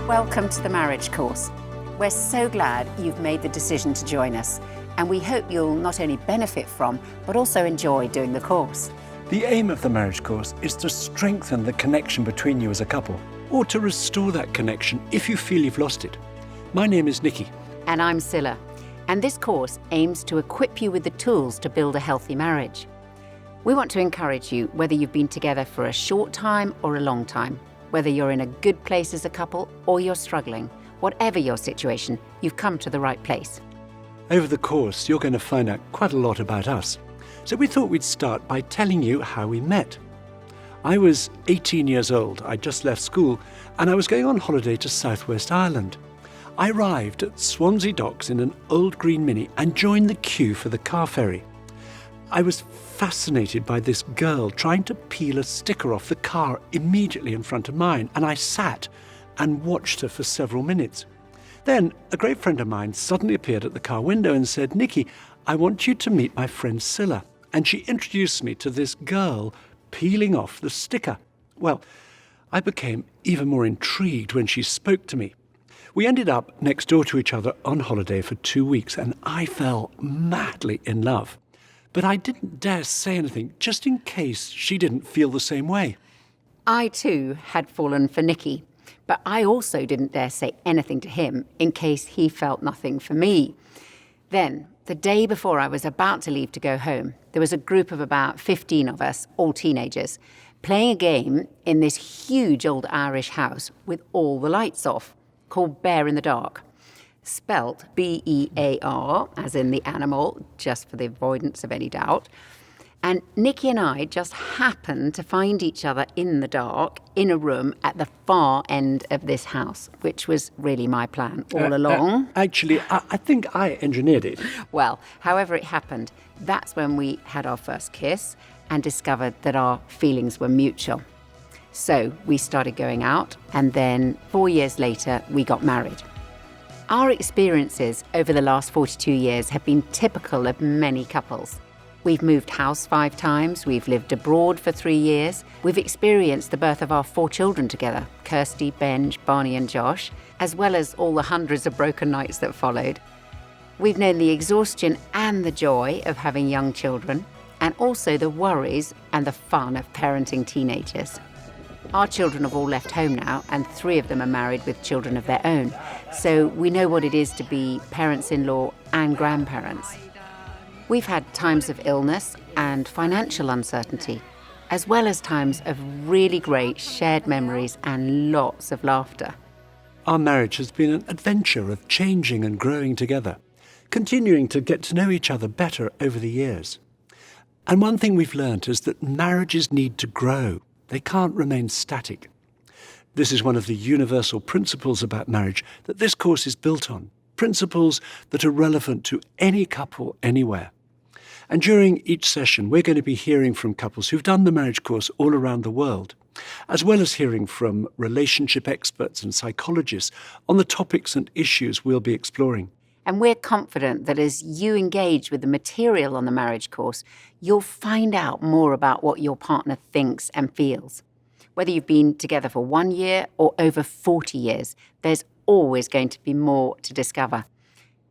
Welcome to the marriage course. We're so glad you've made the decision to join us, and we hope you'll not only benefit from, but also enjoy doing the course. The aim of the marriage course is to strengthen the connection between you as a couple, or to restore that connection if you feel you've lost it. My name is Nikki. And I'm Scylla, and this course aims to equip you with the tools to build a healthy marriage. We want to encourage you, whether you've been together for a short time or a long time, whether you're in a good place as a couple or you're struggling, whatever your situation, you've come to the right place. Over the course, you're going to find out quite a lot about us. So we thought we'd start by telling you how we met. I was 18 years old. I'd just left school and I was going on holiday to Southwest Ireland. I arrived at Swansea Docks in an old green Mini and joined the queue for the car ferry. I was fascinated by this girl trying to peel a sticker off the car immediately in front of mine, and I sat and watched her for several minutes. Then a great friend of mine suddenly appeared at the car window and said, "Nikki, I want you to meet my friend Scylla." And she introduced me to this girl peeling off the sticker. Well, I became even more intrigued when she spoke to me. We ended up next door to each other on holiday for 2 weeks, and I fell madly in love. But I didn't dare say anything, just in case she didn't feel the same way. I too had fallen for Nicky, but I also didn't dare say anything to him in case he felt nothing for me. Then, the day before I was about to leave to go home, there was a group of about 15 of us, all teenagers, playing a game in this huge old Irish house with all the lights off, called Bear in the Dark. Spelt B-E-A-R, as in the animal, just for the avoidance of any doubt. And Nikki and I just happened to find each other in the dark, in a room at the far end of this house, which was really my plan all along. Actually, I think I engineered it. Well, however it happened, that's when we had our first kiss and discovered that our feelings were mutual. So we started going out, and then 4 years later, we got married. Our experiences over the last 42 years have been typical of many couples. We've moved house 5 times, we've lived abroad for 3 years, we've experienced the birth of our 4 children together, Kirsty, Benj, Barney and Josh, as well as all the hundreds of broken nights that followed. We've known the exhaustion and the joy of having young children, and also the worries and the fun of parenting teenagers. Our children have all left home now, and 3 of them are married with children of their own, so we know what it is to be parents-in-law and grandparents. We've had times of illness and financial uncertainty, as well as times of really great shared memories and lots of laughter. Our marriage has been an adventure of changing and growing together, continuing to get to know each other better over the years. And one thing we've learnt is that marriages need to grow. They can't remain static. This is one of the universal principles about marriage that this course is built on, principles that are relevant to any couple anywhere. And during each session, we're going to be hearing from couples who've done the marriage course all around the world, as well as hearing from relationship experts and psychologists on the topics and issues we'll be exploring. And we're confident that as you engage with the material on the marriage course, you'll find out more about what your partner thinks and feels. Whether you've been together for 1 year or over 40 years, there's always going to be more to discover.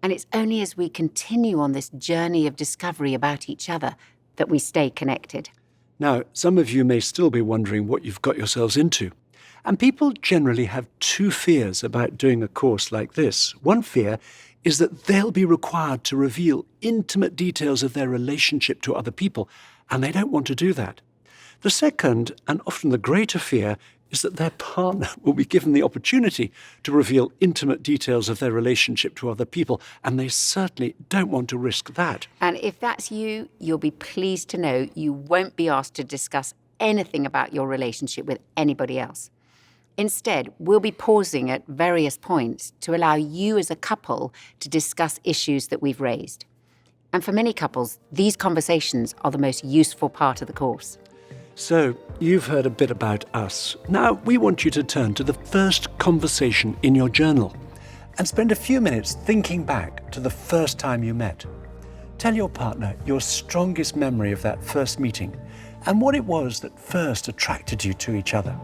And it's only as we continue on this journey of discovery about each other that we stay connected. Now, some of you may still be wondering what you've got yourselves into. And people generally have 2 fears about doing a course like this. One fear is that they'll be required to reveal intimate details of their relationship to other people, and they don't want to do that. The second, and often the greater fear, is that their partner will be given the opportunity to reveal intimate details of their relationship to other people, and they certainly don't want to risk that. And if that's you, you'll be pleased to know you won't be asked to discuss anything about your relationship with anybody else. Instead, we'll be pausing at various points to allow you as a couple to discuss issues that we've raised. And for many couples, these conversations are the most useful part of the course. So, you've heard a bit about us. Now, we want you to turn to the first conversation in your journal and spend a few minutes thinking back to the first time you met. Tell your partner your strongest memory of that first meeting and what it was that first attracted you to each other.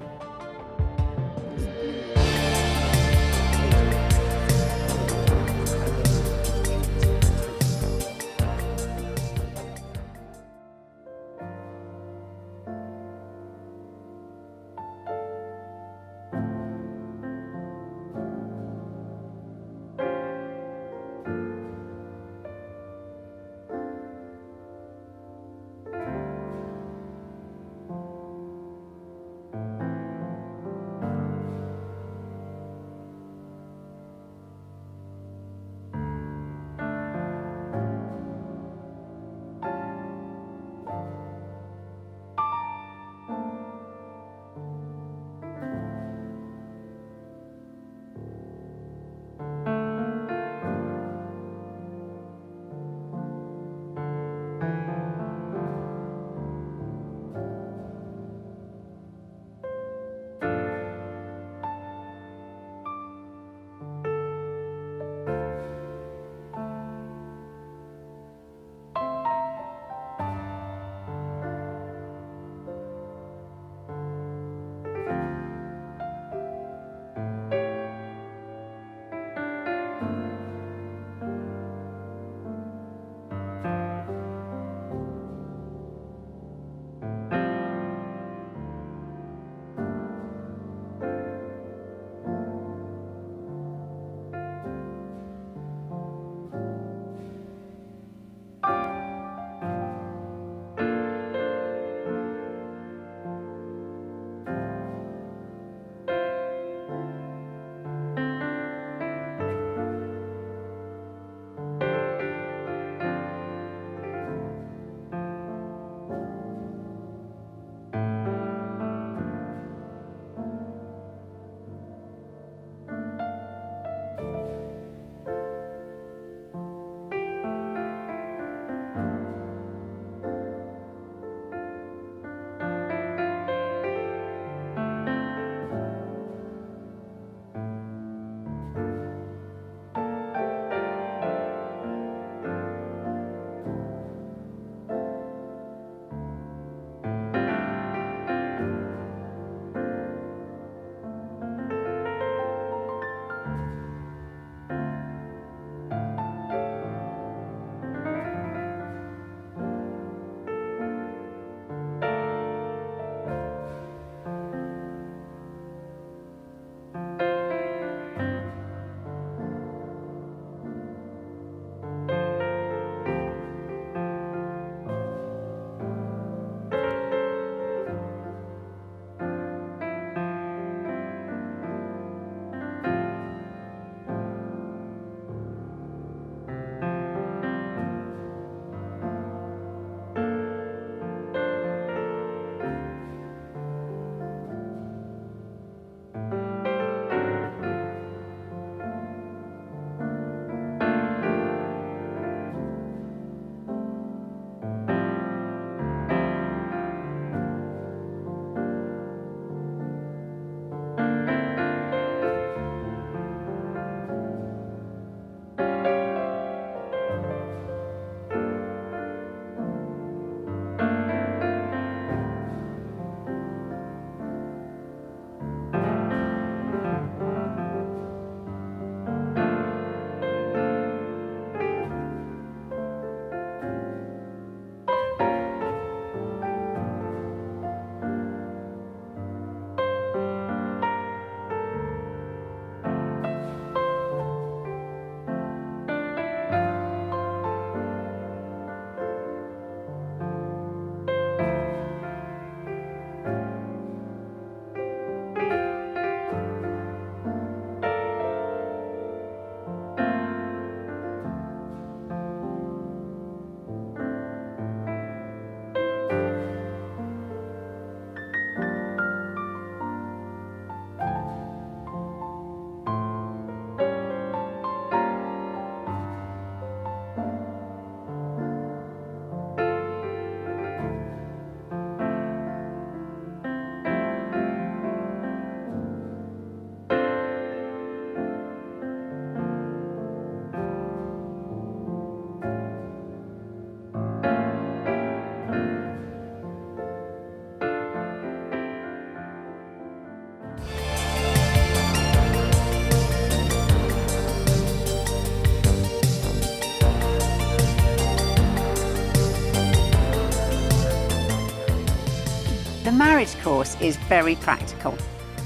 The marriage course is very practical.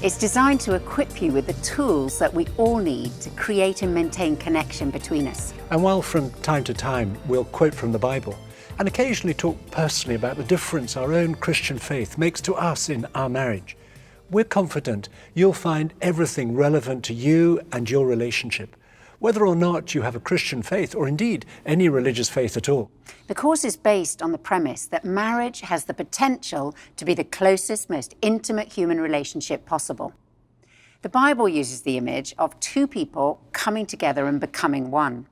It's designed to equip you with the tools that we all need to create and maintain connection between us. And while from time to time we'll quote from the Bible and occasionally talk personally about the difference our own Christian faith makes to us in our marriage, we're confident you'll find everything relevant to you and your relationship, whether or not you have a Christian faith or indeed any religious faith at all. The course is based on the premise that marriage has the potential to be the closest, most intimate human relationship possible. The Bible uses the image of two people coming together and becoming one.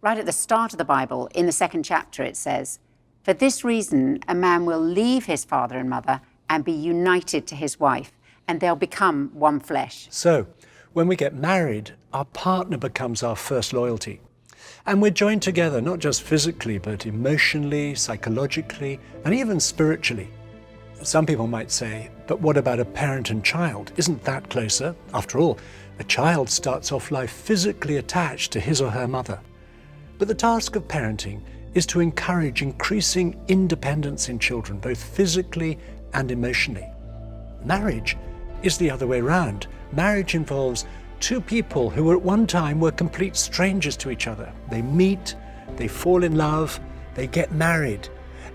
Right at the start of the Bible, in the 2nd chapter, it says, "For this reason, a man will leave his father and mother and be united to his wife, and they'll become one flesh." So, when we get married, our partner becomes our first loyalty. And we're joined together, not just physically, but emotionally, psychologically, and even spiritually. Some people might say, but what about a parent and child? Isn't that closer? After all, a child starts off life physically attached to his or her mother. But the task of parenting is to encourage increasing independence in children, both physically and emotionally. Marriage is the other way round. Marriage involves two people who at one time were complete strangers to each other. They meet, they fall in love, they get married,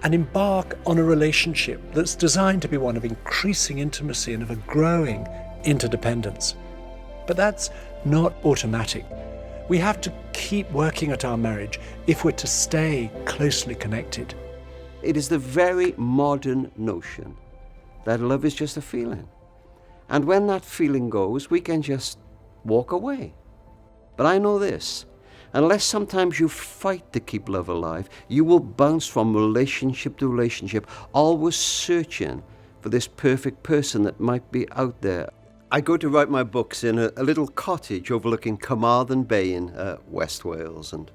and embark on a relationship that's designed to be one of increasing intimacy and of a growing interdependence. But that's not automatic. We have to keep working at our marriage if we're to stay closely connected. It is the very modern notion that love is just a feeling. And when that feeling goes, we can just walk away. But I know this, unless sometimes you fight to keep love alive, you will bounce from relationship to relationship, always searching for this perfect person that might be out there. I go to write my books in a little cottage overlooking Carmarthen Bay in West Wales. And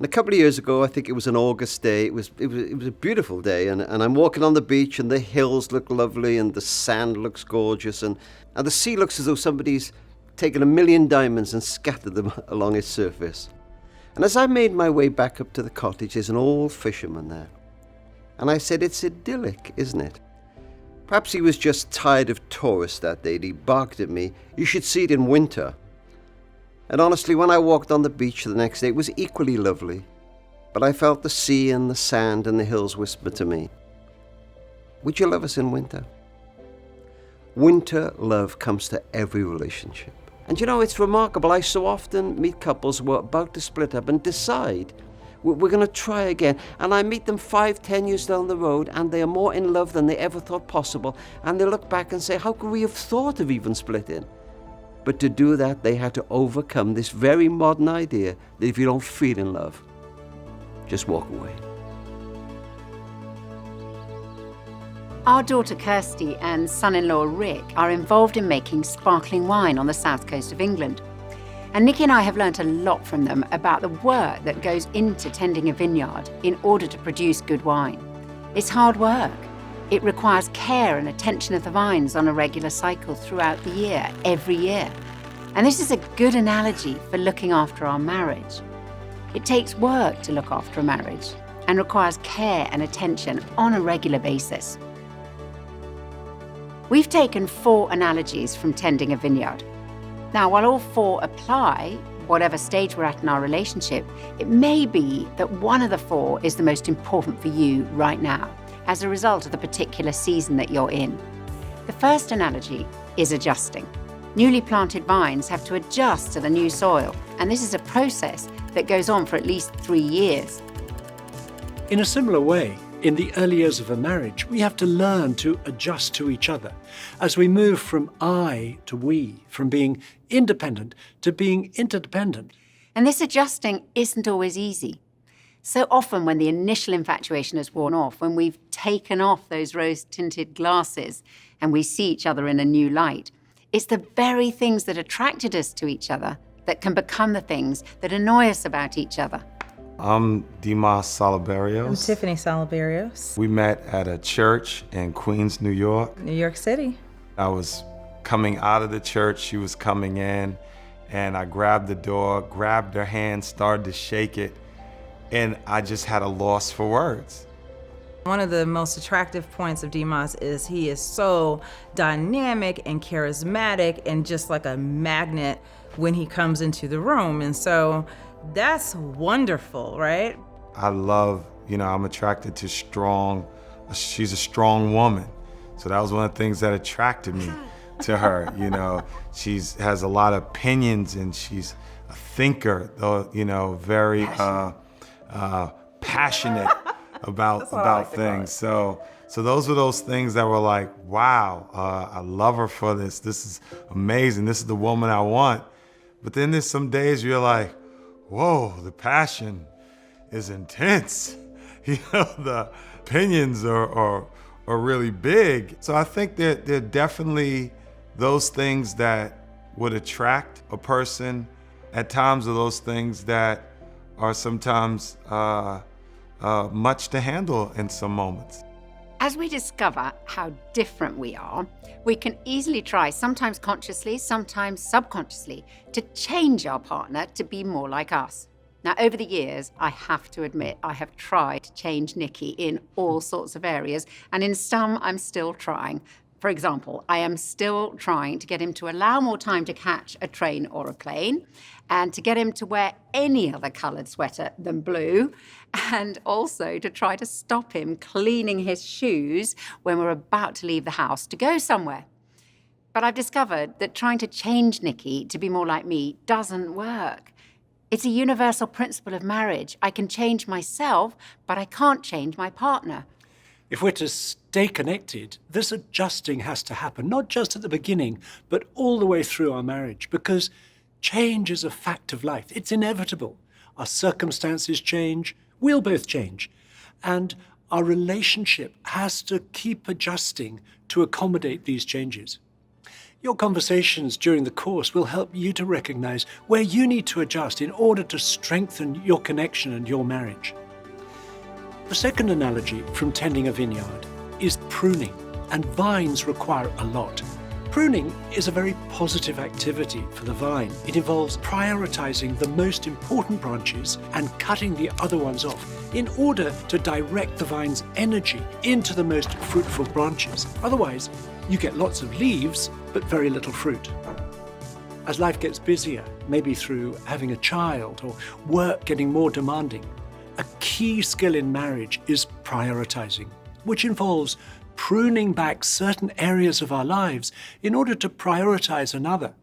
a couple of years ago, I think it was an August day, it was a beautiful day, and I'm walking on the beach, and the hills look lovely, and the sand looks gorgeous, and the sea looks as though somebody's taken 1,000,000 diamonds and scattered them along its surface. And as I made my way back up to the cottage, there's an old fisherman there. And I said, "It's idyllic, isn't it?" Perhaps he was just tired of tourists that day, and he barked at me, "You should see it in winter." And honestly, when I walked on the beach the next day, it was equally lovely. But I felt the sea and the sand and the hills whisper to me, "Would you love us in winter?" Winter love comes to every relationship. And you know, it's remarkable. I so often meet couples who are about to split up and decide, we're going to try again. And I meet them 5-10 years down the road, and they are more in love than they ever thought possible. And they look back and say, how could we have thought of even splitting? But to do that, they had to overcome this very modern idea that if you don't feel in love, just walk away. Our daughter Kirsty and son-in-law Rick are involved in making sparkling wine on the south coast of England. And Nikki and I have learnt a lot from them about the work that goes into tending a vineyard in order to produce good wine. It's hard work. It requires care and attention of the vines on a regular cycle throughout the year, every year. And this is a good analogy for looking after our marriage. It takes work to look after a marriage and requires care and attention on a regular basis. We've taken 4 analogies from tending a vineyard. Now, while all 4 apply, whatever stage we're at in our relationship, it may be that one of the 4 is the most important for you right now, as a result of the particular season that you're in. The first analogy is adjusting. Newly planted vines have to adjust to the new soil, and this is a process that goes on for at least 3 years. In a similar way, in the early years of a marriage, we have to learn to adjust to each other as we move from I to we, from being independent to being interdependent. And this adjusting isn't always easy. So often when the initial infatuation has worn off, when we've taken off those rose-tinted glasses and we see each other in a new light, it's the very things that attracted us to each other that can become the things that annoy us about each other. I'm Dimas Saliberios. I'm Tiffany Saliberios. We met at a church in Queens, New York. New York City. I was coming out of the church, she was coming in, and I grabbed the door, grabbed her hand, started to shake it, and I just had a loss for words. One of the most attractive points of Dunamis is he is so dynamic and charismatic and just like a magnet when he comes into the room. And so that's wonderful, right? I love, I'm attracted to she's a strong woman. So that was one of the things that attracted me to her. She has a lot of opinions and she's a thinker, though, very passionate about things. So those were those things that were like, wow, I love her for this. This is amazing. This is the woman I want. But then there's some days you're like, whoa, the passion is intense. The opinions are really big. So I think that there are definitely those things that would attract a person. At times are those things that are sometimes much to handle in some moments. As we discover how different we are, we can easily try, sometimes consciously, sometimes subconsciously, to change our partner to be more like us. Now, over the years, I have to admit, I have tried to change Nicky in all sorts of areas, and in some, I'm still trying. For example, I am still trying to get him to allow more time to catch a train or a plane, and to get him to wear any other coloured sweater than blue, and also to try to stop him cleaning his shoes when we're about to leave the house to go somewhere. But I've discovered that trying to change Nicky to be more like me doesn't work. It's a universal principle of marriage. I can change myself, but I can't change my partner. If we're to stay connected, this adjusting has to happen, not just at the beginning, but all the way through our marriage, because change is a fact of life. It's inevitable. Our circumstances change, we'll both change, and our relationship has to keep adjusting to accommodate these changes. Your conversations during the course will help you to recognize where you need to adjust in order to strengthen your connection and your marriage. The second analogy from tending a vineyard is pruning, and vines require a lot. Pruning is a very positive activity for the vine. It involves prioritizing the most important branches and cutting the other ones off in order to direct the vine's energy into the most fruitful branches. Otherwise, you get lots of leaves, but very little fruit. As life gets busier, maybe through having a child or work getting more demanding, a key skill in marriage is prioritizing, which involves pruning back certain areas of our lives in order to prioritize another.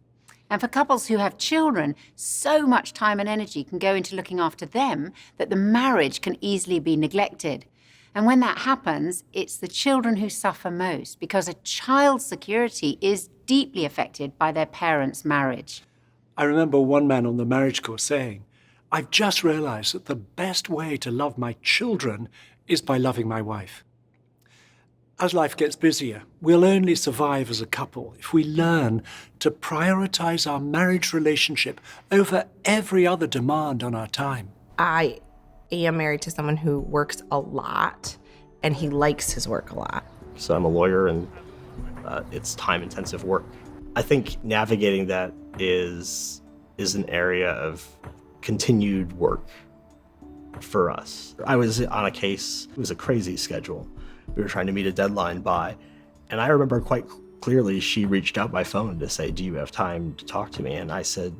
And for couples who have children, so much time and energy can go into looking after them that the marriage can easily be neglected. And when that happens, it's the children who suffer most, because a child's security is deeply affected by their parents' marriage. I remember one man on the marriage course saying, "I've just realized that the best way to love my children is by loving my wife." As life gets busier, we'll only survive as a couple if we learn to prioritize our marriage relationship over every other demand on our time. I am married to someone who works a lot, and he likes his work a lot. So I'm a lawyer, and it's time-intensive work. I think navigating that is an area of continued work for us. I was on a case, it was a crazy schedule. We were trying to meet a deadline by, and I remember quite clearly she reached out by phone to say, "Do you have time to talk to me?" And I said,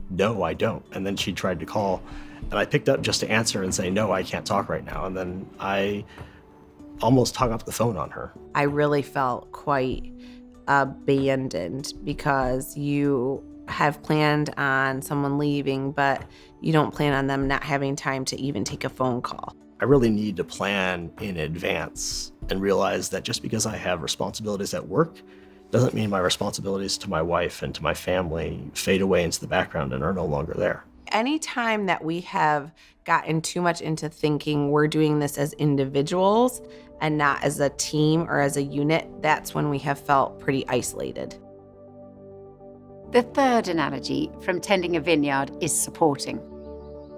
"No, I don't." And then she tried to call, and I picked up just to answer and say, "No, I can't talk right now." And then I almost hung up the phone on her. I really felt quite abandoned because you have planned on someone leaving, but you don't plan on them not having time to even take a phone call. I really need to plan in advance and realize that just because I have responsibilities at work doesn't mean my responsibilities to my wife and to my family fade away into the background and are no longer there. Anytime that we have gotten too much into thinking we're doing this as individuals and not as a team or as a unit, that's when we have felt pretty isolated. The third analogy from tending a vineyard is supporting.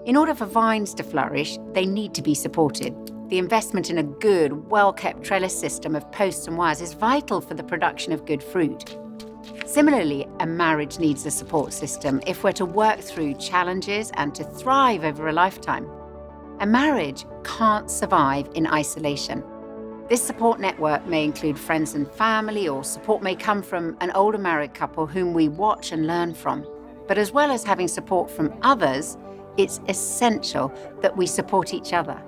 In order for vines to flourish, they need to be supported. The investment in a good, well-kept trellis system of posts and wires is vital for the production of good fruit. Similarly, a marriage needs a support system if we're to work through challenges and to thrive over a lifetime. A marriage can't survive in isolation. This support network may include friends and family, or support may come from an older married couple whom we watch and learn from. But as well as having support from others, it's essential that we support each other.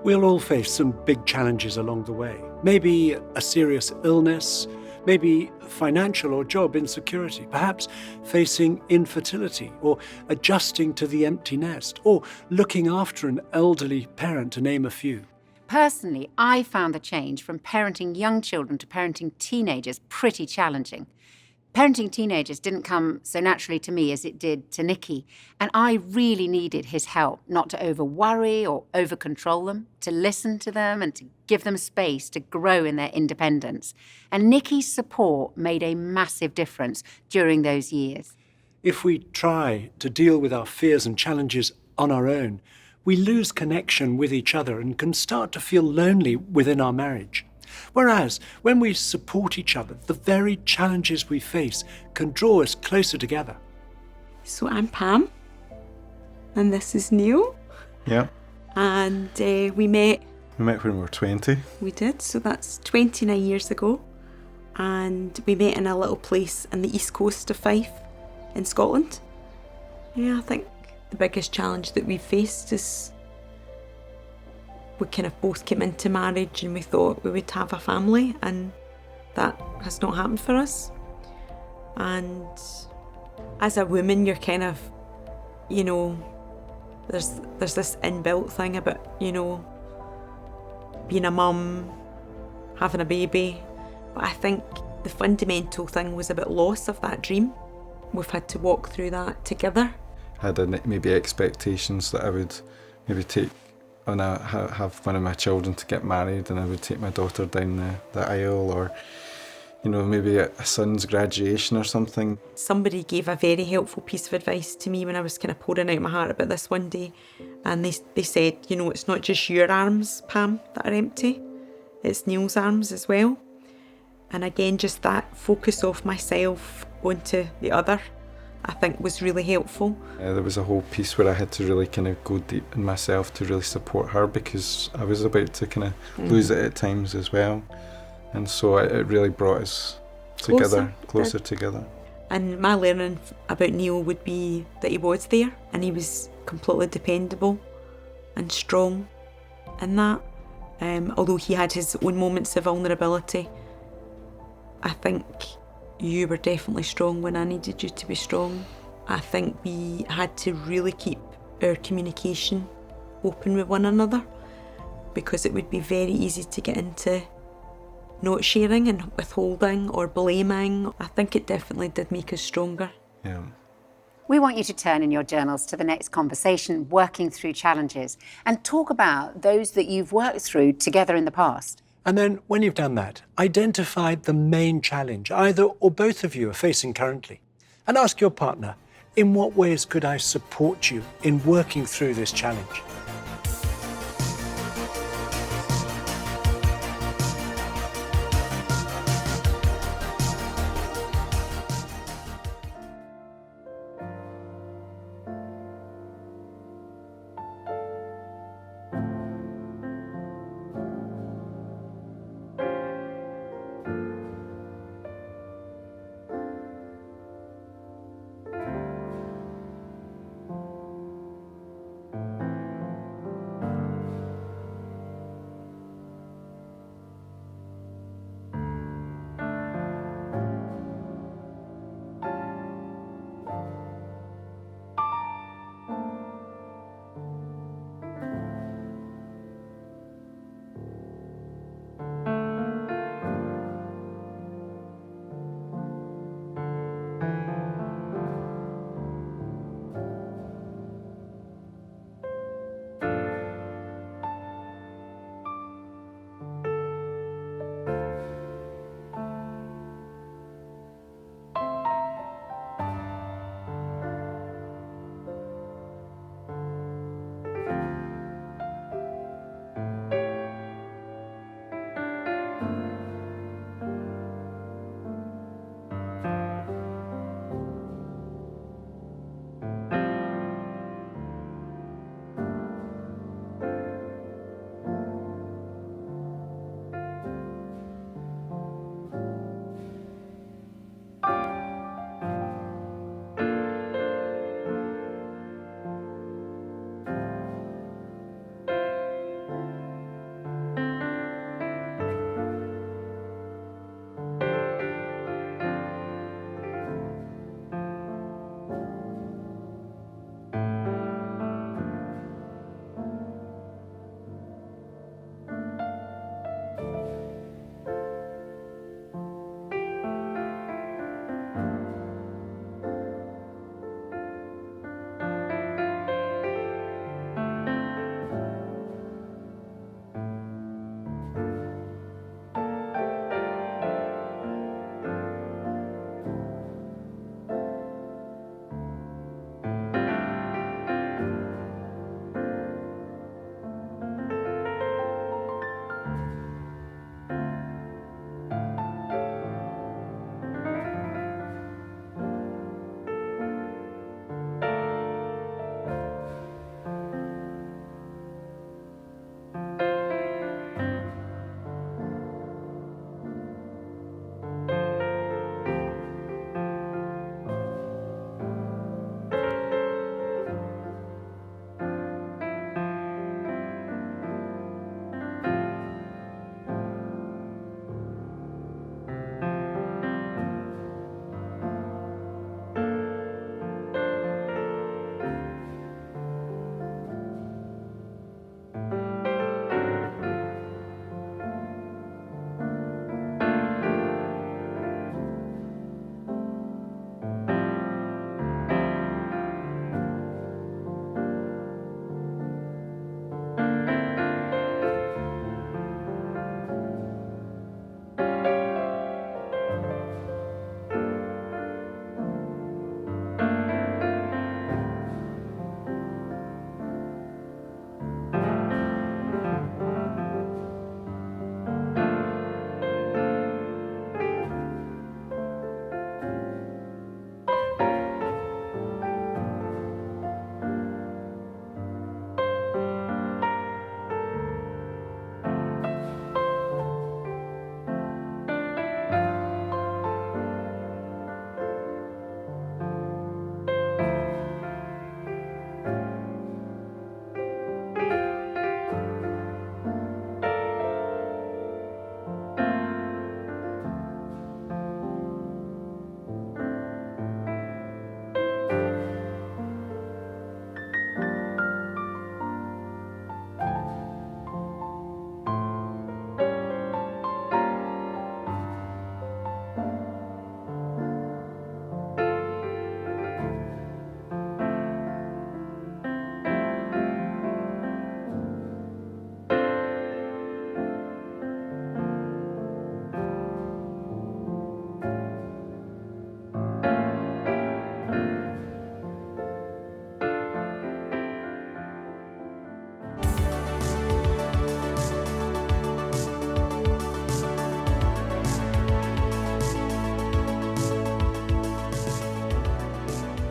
We'll all face some big challenges along the way. Maybe a serious illness, maybe financial or job insecurity, perhaps facing infertility, or adjusting to the empty nest, or looking after an elderly parent, to name a few. Personally, I found the change from parenting young children to parenting teenagers pretty challenging. Parenting teenagers didn't come so naturally to me as it did to Nicky, and I really needed his help not to over-worry or over-control them, to listen to them and to give them space to grow in their independence. And Nicky's support made a massive difference during those years. If we try to deal with our fears and challenges on our own, we lose connection with each other and can start to feel lonely within our marriage. Whereas, when we support each other, the very challenges we face can draw us closer together. So I'm Pam, and this is Neil. Yeah. And we met when we were 20. We did, so that's 29 years ago. And we met in a little place in the east coast of Fife in Scotland. Yeah, I think the biggest challenge that we've faced is we kind of both came into marriage and we thought we would have a family, and that has not happened for us. And as a woman, you're kind of, you know, there's this inbuilt thing about, you know, being a mum, having a baby. But I think the fundamental thing was about loss of that dream. We've had to walk through that together. Had maybe expectations that I would maybe take on have one of my children to get married, and I would take my daughter down the aisle, or, you know, maybe a son's graduation or something. Somebody gave a very helpful piece of advice to me when I was kind of pouring out my heart about this one day, and they said, you know, it's not just your arms, Pam, that are empty, it's Neil's arms as well. And again, just that focus off myself onto the other, I think was really helpful. There was a whole piece where I had to really kind of go deep in myself to really support her, because I was about to kind of lose it at times as well. And so it really brought us together, closer together. And my learning about Neil would be that he was there, and he was completely dependable and strong in that. Although he had his own moments of vulnerability, I think you were definitely strong when I needed you to be strong. I think we had to really keep our communication open with one another, because it would be very easy to get into not sharing and withholding or blaming. I think it definitely did make us stronger. Yeah. We want you to turn in your journals to the next conversation, working through challenges, and talk about those that you've worked through together in the past. And then, when you've done that, identify the main challenge either or both of you are facing currently. And ask your partner, in what ways could I support you in working through this challenge?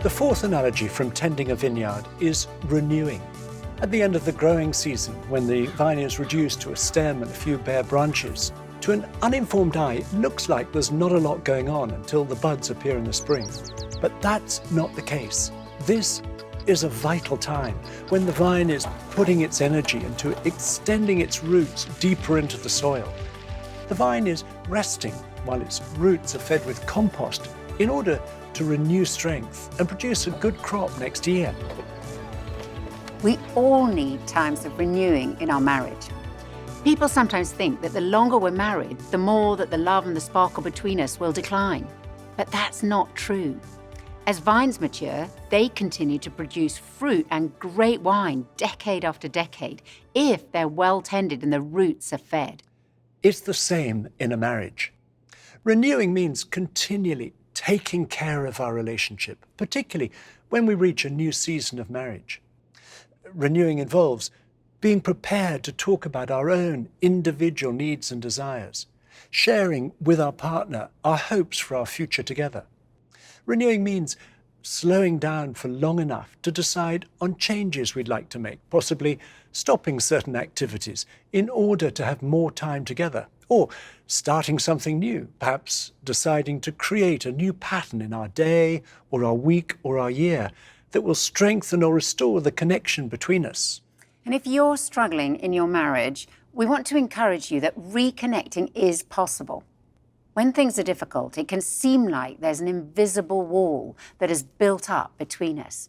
The fourth analogy from tending a vineyard is renewing. At the end of the growing season, when the vine is reduced to a stem and a few bare branches, to an uninformed eye, it looks like there's not a lot going on until the buds appear in the spring. But that's not the case. This is a vital time when the vine is putting its energy into extending its roots deeper into the soil. The vine is resting while its roots are fed with compost in order to renew strength and produce a good crop next year. We all need times of renewing in our marriage. People sometimes think that the longer we're married, the more that the love and the sparkle between us will decline. But that's not true. As vines mature, they continue to produce fruit and great wine decade after decade if they're well tended and the roots are fed. It's the same in a marriage. Renewing means continually taking care of our relationship, particularly when we reach a new season of marriage. Renewing involves being prepared to talk about our own individual needs and desires, sharing with our partner our hopes for our future together. Renewing means slowing down for long enough to decide on changes we'd like to make, possibly stopping certain activities in order to have more time together, or starting something new, perhaps deciding to create a new pattern in our day or our week or our year that will strengthen or restore the connection between us. And if you're struggling in your marriage, we want to encourage you that reconnecting is possible. When things are difficult, it can seem like there's an invisible wall that is built up between us,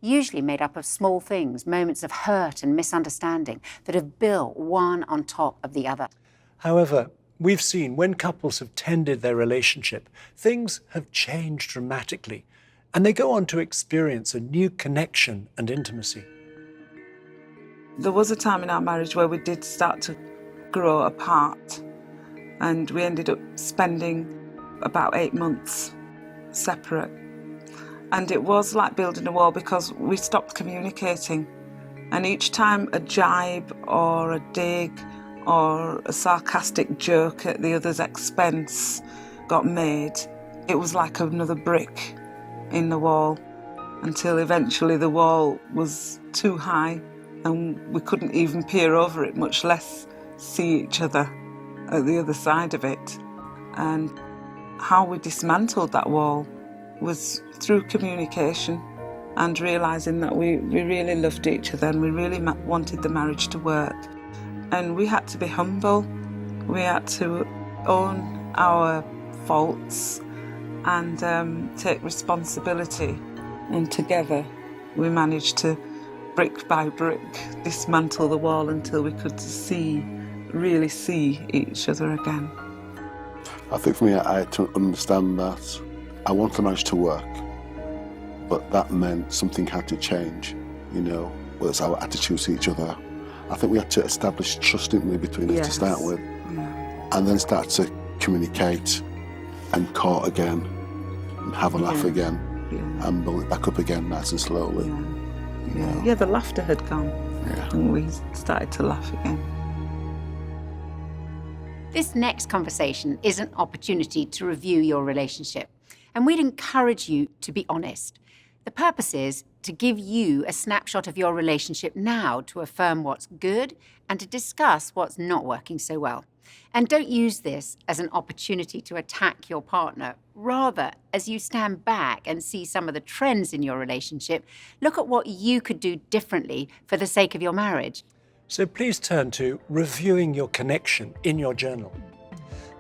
usually made up of small things, moments of hurt and misunderstanding that have built one on top of the other. However, we've seen when couples have tended their relationship, things have changed dramatically, and they go on to experience a new connection and intimacy. There was a time in our marriage where we did start to grow apart, and we ended up spending about 8 months separate. And it was like building a wall because we stopped communicating. And each time a jibe or a dig or a sarcastic joke at the other's expense got made, it was like another brick in the wall, until eventually the wall was too high and we couldn't even peer over it, much less see each other at the other side of it. And how we dismantled that wall was through communication and realising that we really loved each other and we really wanted the marriage to work. And we had to be humble, we had to own our faults and take responsibility. And together we managed to, brick by brick, dismantle the wall until we could really see each other again. I think for me, I had to understand that I wanted the marriage to work, but that meant something had to change, whether it's our attitude to each other. I think we had to establish trust between us to start with, and then start to communicate and court again, and have a laugh again, and build it back up again nice and slowly. Yeah, the laughter had gone, and we started to laugh again. This next conversation is an opportunity to review your relationship, and we'd encourage you to be honest. The purpose is to give you a snapshot of your relationship now to affirm what's good and to discuss what's not working so well. And don't use this as an opportunity to attack your partner. Rather, as you stand back and see some of the trends in your relationship, look at what you could do differently for the sake of your marriage. So please turn to reviewing your connection in your journal.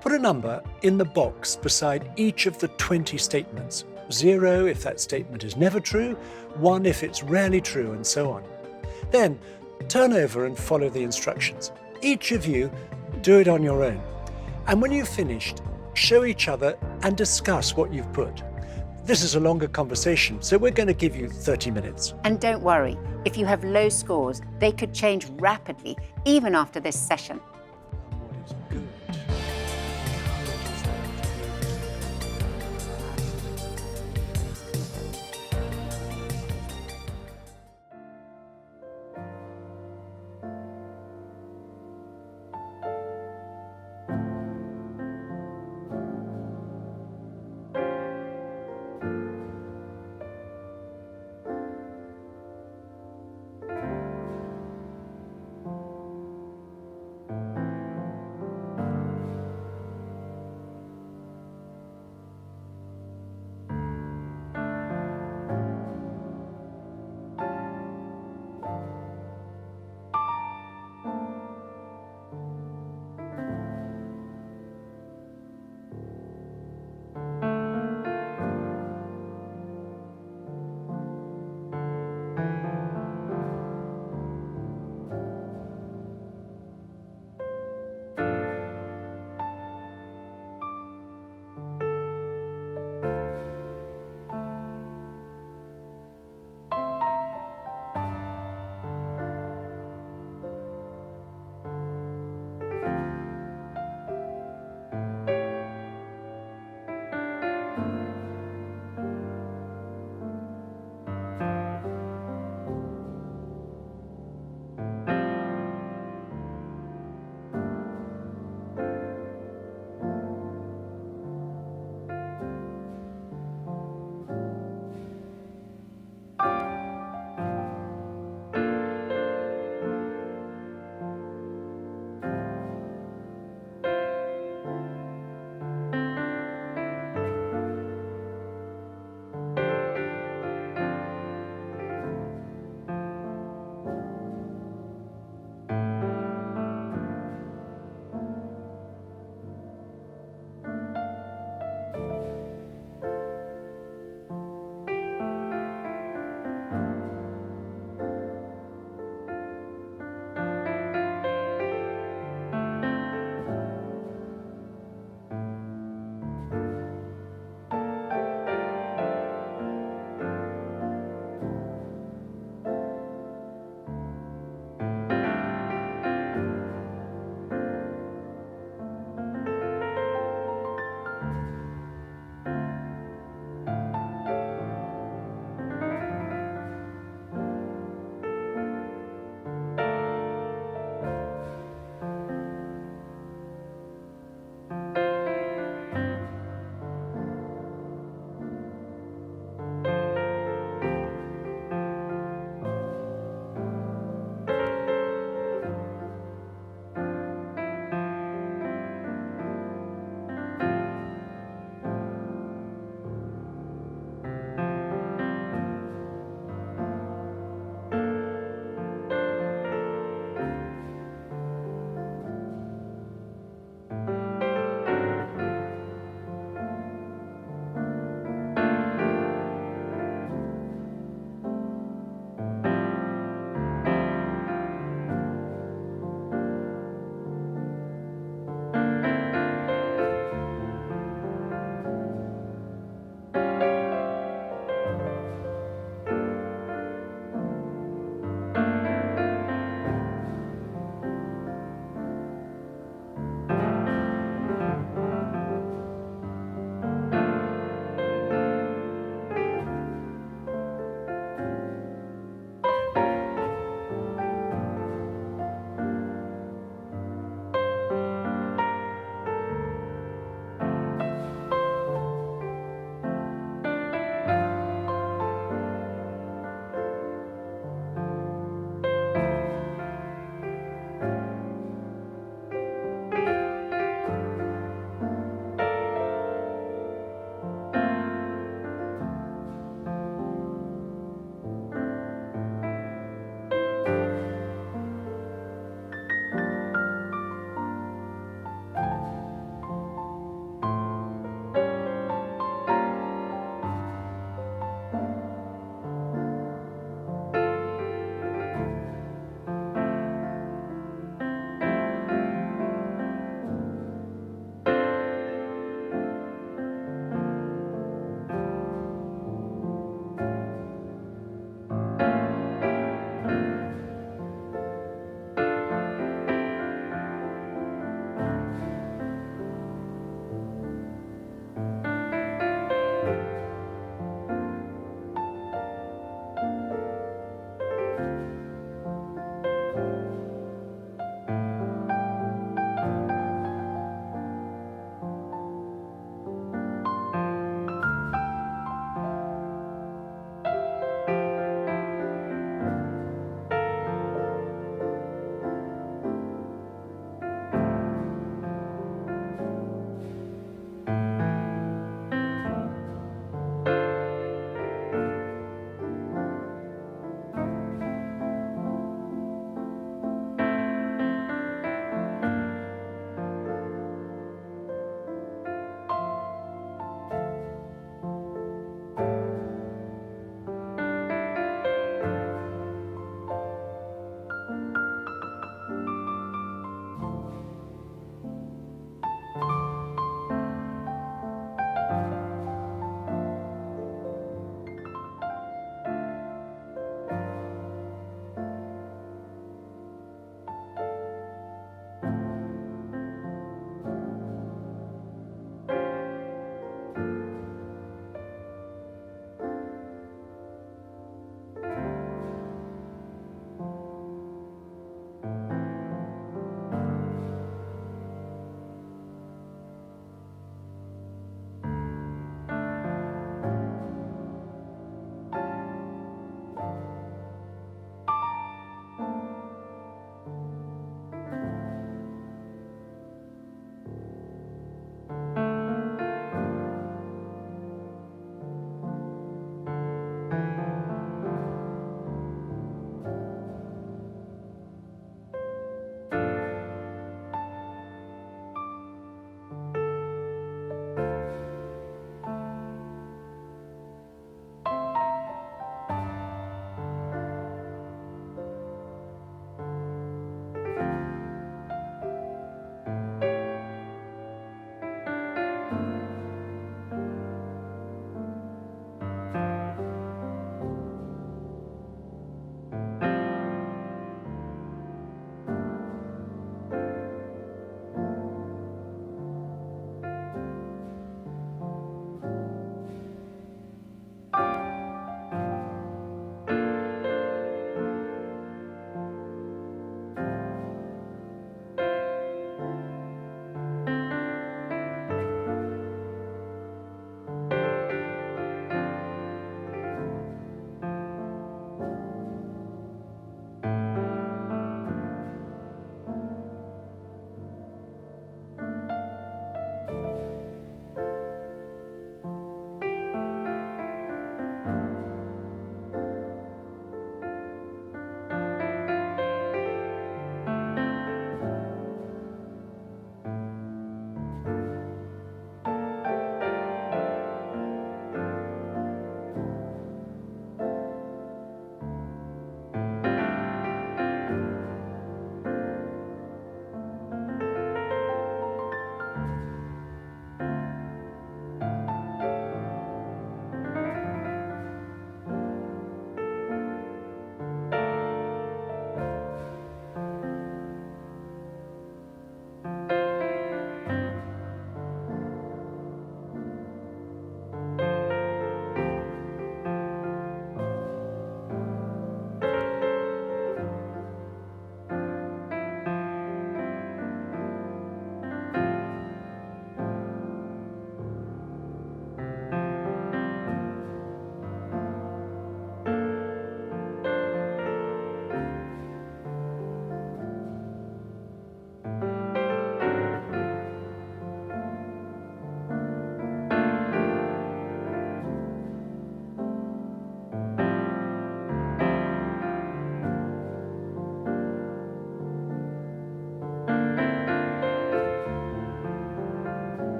Put a number in the box beside each of the 20 statements. 0 if that statement is never true, 1 if it's rarely true, and so on. Then turn over and follow the instructions. Each of you do it on your own. And when you've finished, show each other and discuss what you've put. This is a longer conversation, so we're going to give you 30 minutes. And don't worry, if you have low scores, they could change rapidly, even after this session. What is good?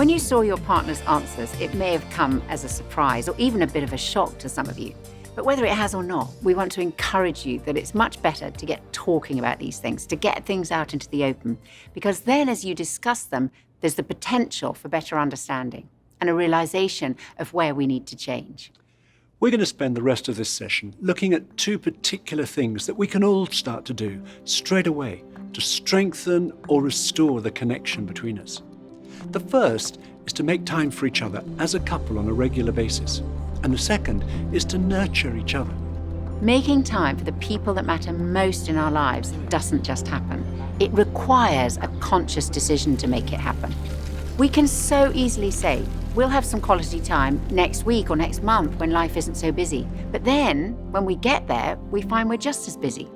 When you saw your partner's answers, it may have come as a surprise or even a bit of a shock to some of you. But whether it has or not, we want to encourage you that it's much better to get talking about these things, to get things out into the open, because then as you discuss them, there's the potential for better understanding and a realization of where we need to change. We're going to spend the rest of this session looking at two particular things that we can all start to do straight away to strengthen or restore the connection between us. The first is to make time for each other as a couple on a regular basis. And the second is to nurture each other. Making time for the people that matter most in our lives doesn't just happen. It requires a conscious decision to make it happen. We can so easily say, we'll have some quality time next week or next month when life isn't so busy. But then, when we get there, we find we're just as busy.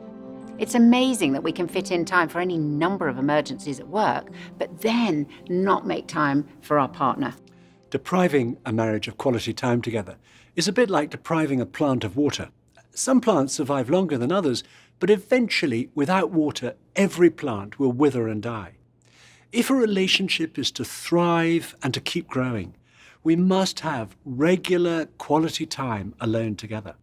It's amazing that we can fit in time for any number of emergencies at work, but then not make time for our partner. Depriving a marriage of quality time together is a bit like depriving a plant of water. Some plants survive longer than others, but eventually, without water, every plant will wither and die. If a relationship is to thrive and to keep growing, we must have regular quality time alone together.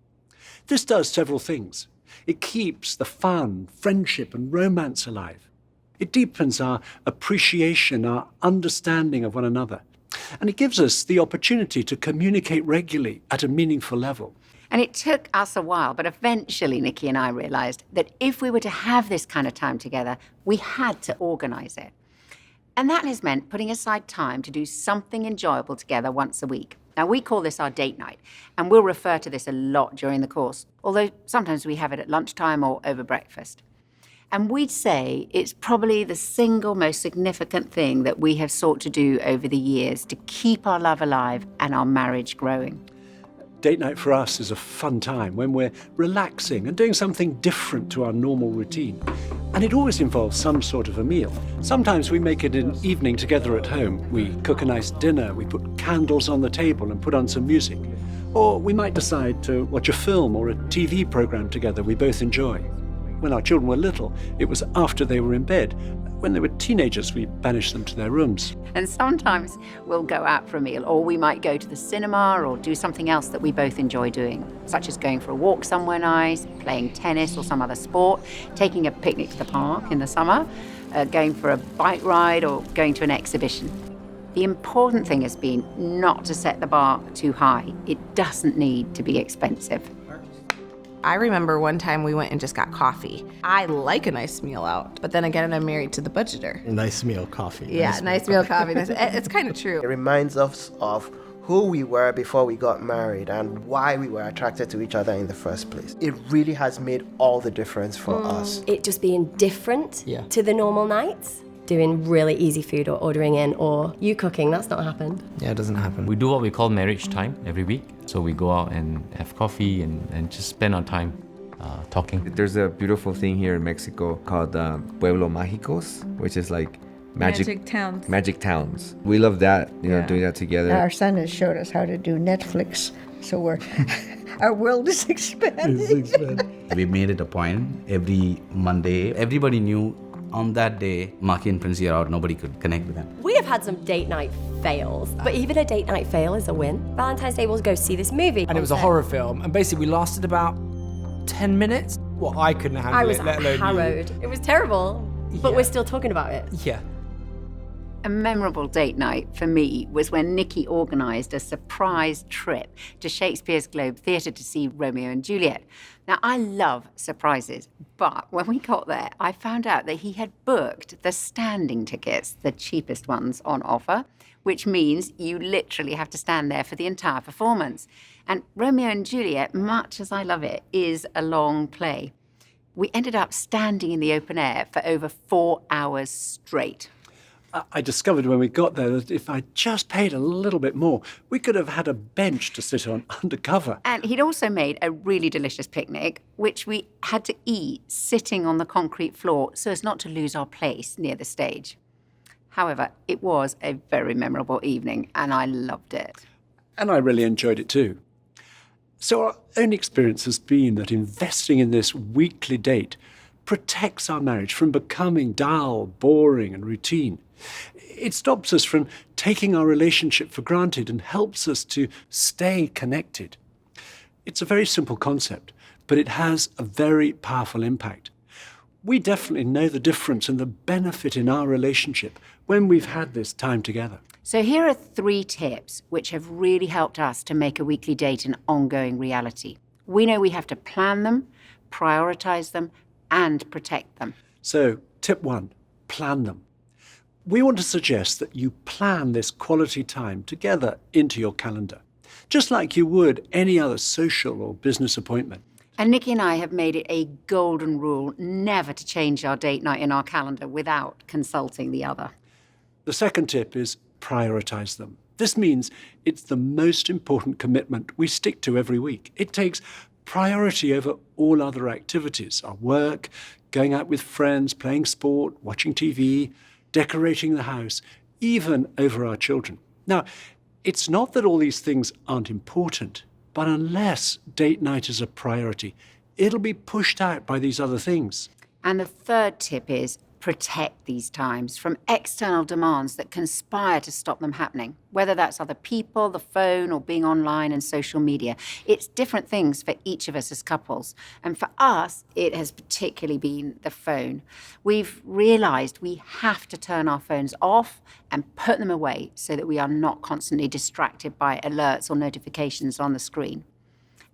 This does several things. It keeps the fun, friendship, and romance alive. It deepens our appreciation, our understanding of one another. And it gives us the opportunity to communicate regularly at a meaningful level. And it took us a while, but eventually Nikki and I realized that if we were to have this kind of time together, we had to organize it. And that has meant putting aside time to do something enjoyable together once a week. Now, we call this our date night, and we'll refer to this a lot during the course, although sometimes we have it at lunchtime or over breakfast. And we'd say it's probably the single most significant thing that we have sought to do over the years to keep our love alive and our marriage growing. Date night for us is a fun time when we're relaxing and doing something different to our normal routine. And it always involves some sort of a meal. Sometimes we make it an evening together at home. We cook a nice dinner, we put candles on the table and put on some music. Or we might decide to watch a film or a TV program together we both enjoy. When our children were little, it was after they were in bed. When they were teenagers, we banished them to their rooms. And sometimes we'll go out for a meal, or we might go to the cinema or do something else that we both enjoy doing, such as going for a walk somewhere nice, playing tennis or some other sport, taking a picnic to the park in the summer, going for a bike ride or going to an exhibition. The important thing has been not to set the bar too high. It doesn't need to be expensive. I remember one time we went and just got coffee. I like a nice meal out, but then again, I'm married to the budgeter. Nice meal coffee. Yeah, nice meal coffee. It's kind of true. It reminds us of who we were before we got married and why we were attracted to each other in the first place. It really has made all the difference for us. It just being different to the normal nights. Doing really easy food or ordering in or you cooking, that's not happened. Yeah, it doesn't happen. We do what we call marriage time every week. So we go out and have coffee and just spend our time talking. There's a beautiful thing here in Mexico called Pueblo Mágicos, which is like magic towns. Magic towns. We love that, doing that together. Our son has showed us how to do Netflix, so our world is expanding. We made it a point every Monday. Everybody knew on that day, Maki and Princey are out, nobody could connect with them. We have had some date night fails, but even a date night fail is a win. Valentine's Day, we'll go see this movie. And it was a horror film, and basically we lasted about 10 minutes. Well, I couldn't handle it, let alone you. I was harrowed. It was terrible, but we're still talking about it. Yeah. A memorable date night for me was when Nikki organised a surprise trip to Shakespeare's Globe Theatre to see Romeo and Juliet. Now, I love surprises, but when we got there, I found out that he had booked the standing tickets, the cheapest ones on offer, which means you literally have to stand there for the entire performance. And Romeo and Juliet, much as I love it, is a long play. We ended up standing in the open air for over 4 hours straight. I discovered when we got there that if I just paid a little bit more, we could have had a bench to sit on undercover. And he'd also made a really delicious picnic, which we had to eat sitting on the concrete floor so as not to lose our place near the stage. However, it was a very memorable evening, and I loved it. And I really enjoyed it too. So our own experience has been that investing in this weekly date protects our marriage from becoming dull, boring, and routine. It stops us from taking our relationship for granted and helps us to stay connected. It's a very simple concept, but it has a very powerful impact. We definitely know the difference and the benefit in our relationship when we've had this time together. So here are 3 tips which have really helped us to make a weekly date an ongoing reality. We know we have to plan them, prioritize them, and protect them. So, tip 1, plan them. We want to suggest that you plan this quality time together into your calendar, just like you would any other social or business appointment. And Nikki and I have made it a golden rule never to change our date night in our calendar without consulting the other. The second tip is prioritize them. This means it's the most important commitment we stick to every week. It takes priority over all other activities, our work, going out with friends, playing sport, watching TV, decorating the house, even over our children. Now, it's not that all these things aren't important, but unless date night is a priority, it'll be pushed out by these other things. And the third tip is protect these times from external demands that conspire to stop them happening, whether that's other people, the phone, or being online and social media. It's different things for each of us as couples. And for us, it has particularly been the phone. We've realized we have to turn our phones off and put them away so that we are not constantly distracted by alerts or notifications on the screen.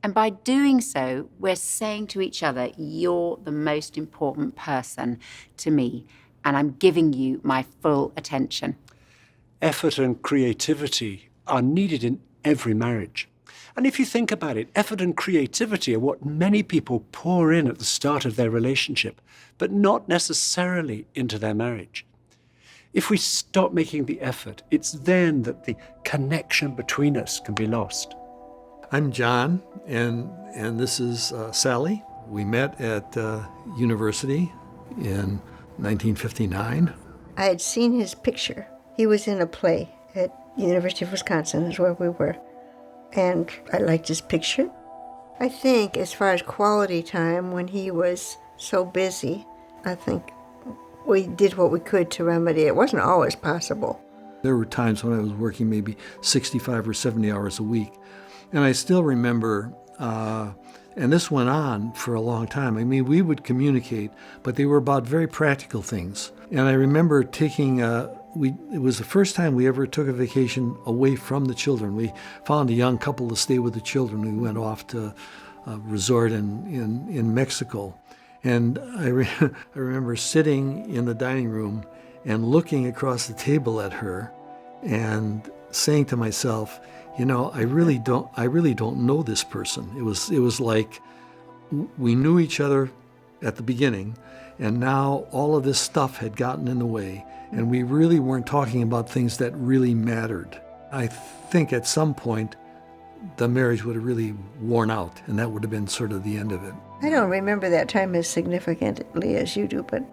And by doing so, we're saying to each other, you're the most important person to me, and I'm giving you my full attention. Effort and creativity are needed in every marriage. And if you think about it, effort and creativity are what many people pour in at the start of their relationship, but not necessarily into their marriage. If we stop making the effort, it's then that the connection between us can be lost. I'm John, and this is Sally. We met at university in 1959. I had seen his picture. He was in a play at University of Wisconsin is where we were. And I liked his picture. I think as far as quality time, when he was so busy, I think we did what we could to remedy it. It wasn't always possible. There were times when I was working maybe 65 or 70 hours a week. And I still remember, and this went on for a long time. I mean, we would communicate, but they were about very practical things. And I remember taking, it was the first time we ever took a vacation away from the children. We found a young couple to stay with the children. We went off to a resort in Mexico. And I remember sitting in the dining room and looking across the table at her and saying to myself, you know, I really don't know this person. It was like we knew each other at the beginning, and now all of this stuff had gotten in the way, and we really weren't talking about things that really mattered. I think at some point the marriage would have really worn out, and that would have been sort of the end of it. I don't remember that time as significantly as you do, but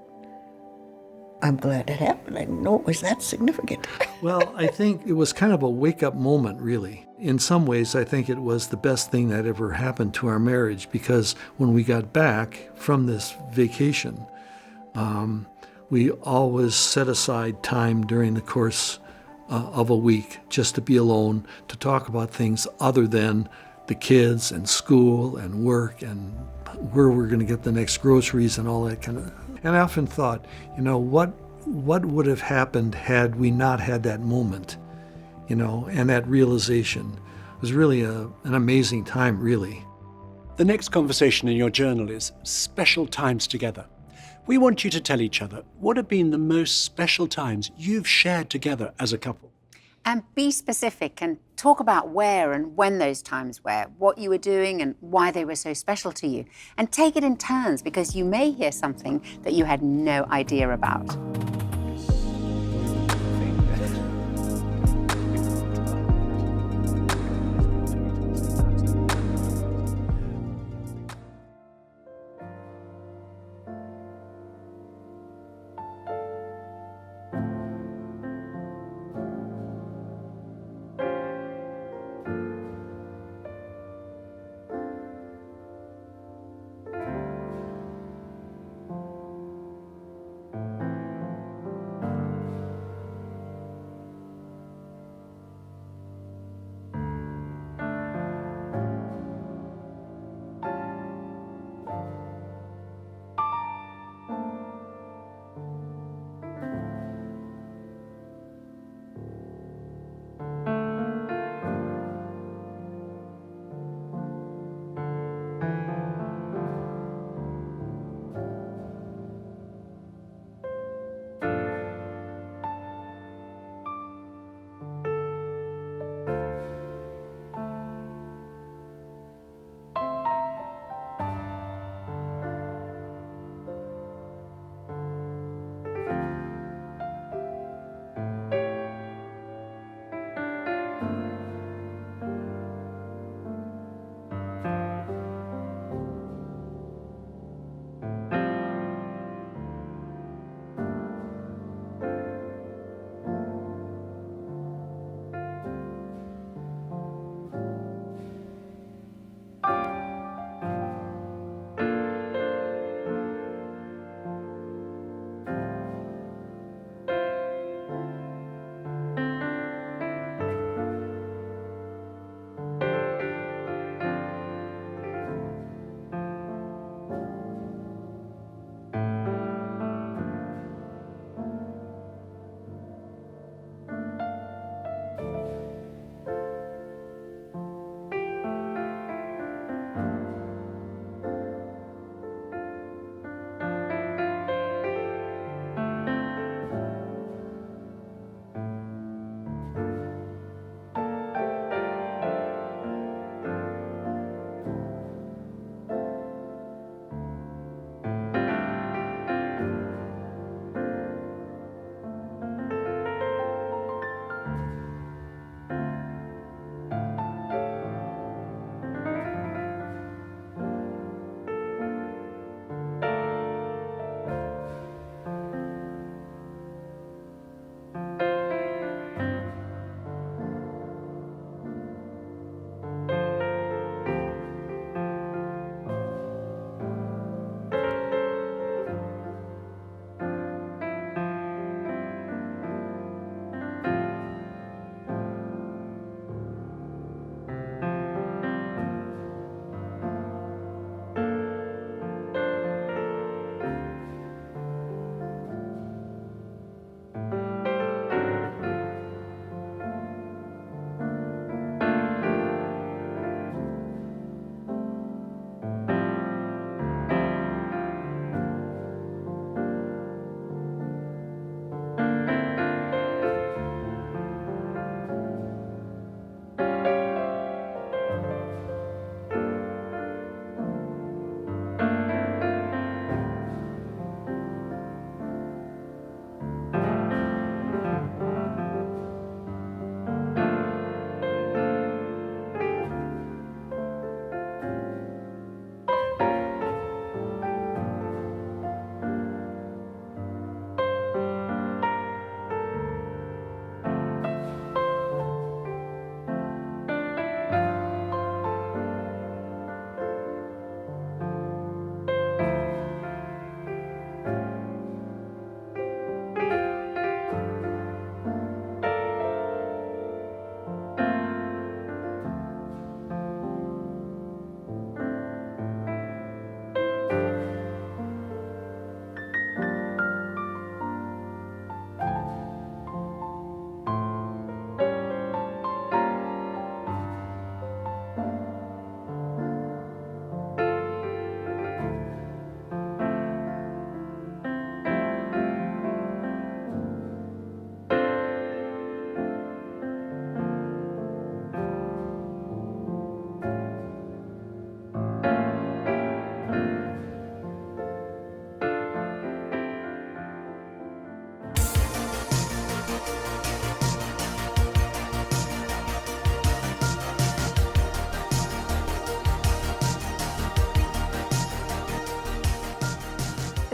I'm glad it happened. I didn't know it was that significant. Well, I think it was kind of a wake-up moment, really. In some ways, I think it was the best thing that ever happened to our marriage, because when we got back from this vacation, we always set aside time during the course of a week just to be alone, to talk about things other than the kids and school and work and where we're going to get the next groceries and all that kind of. And I often thought, you know, what would have happened had we not had that moment, you know, and that realization. It was really an amazing time, really. The next conversation in your journal is special times together. We want you to tell each other what have been the most special times you've shared together as a couple. And be specific and talk about where and when those times were, what you were doing and why they were so special to you. And take it in turns, because you may hear something that you had no idea about.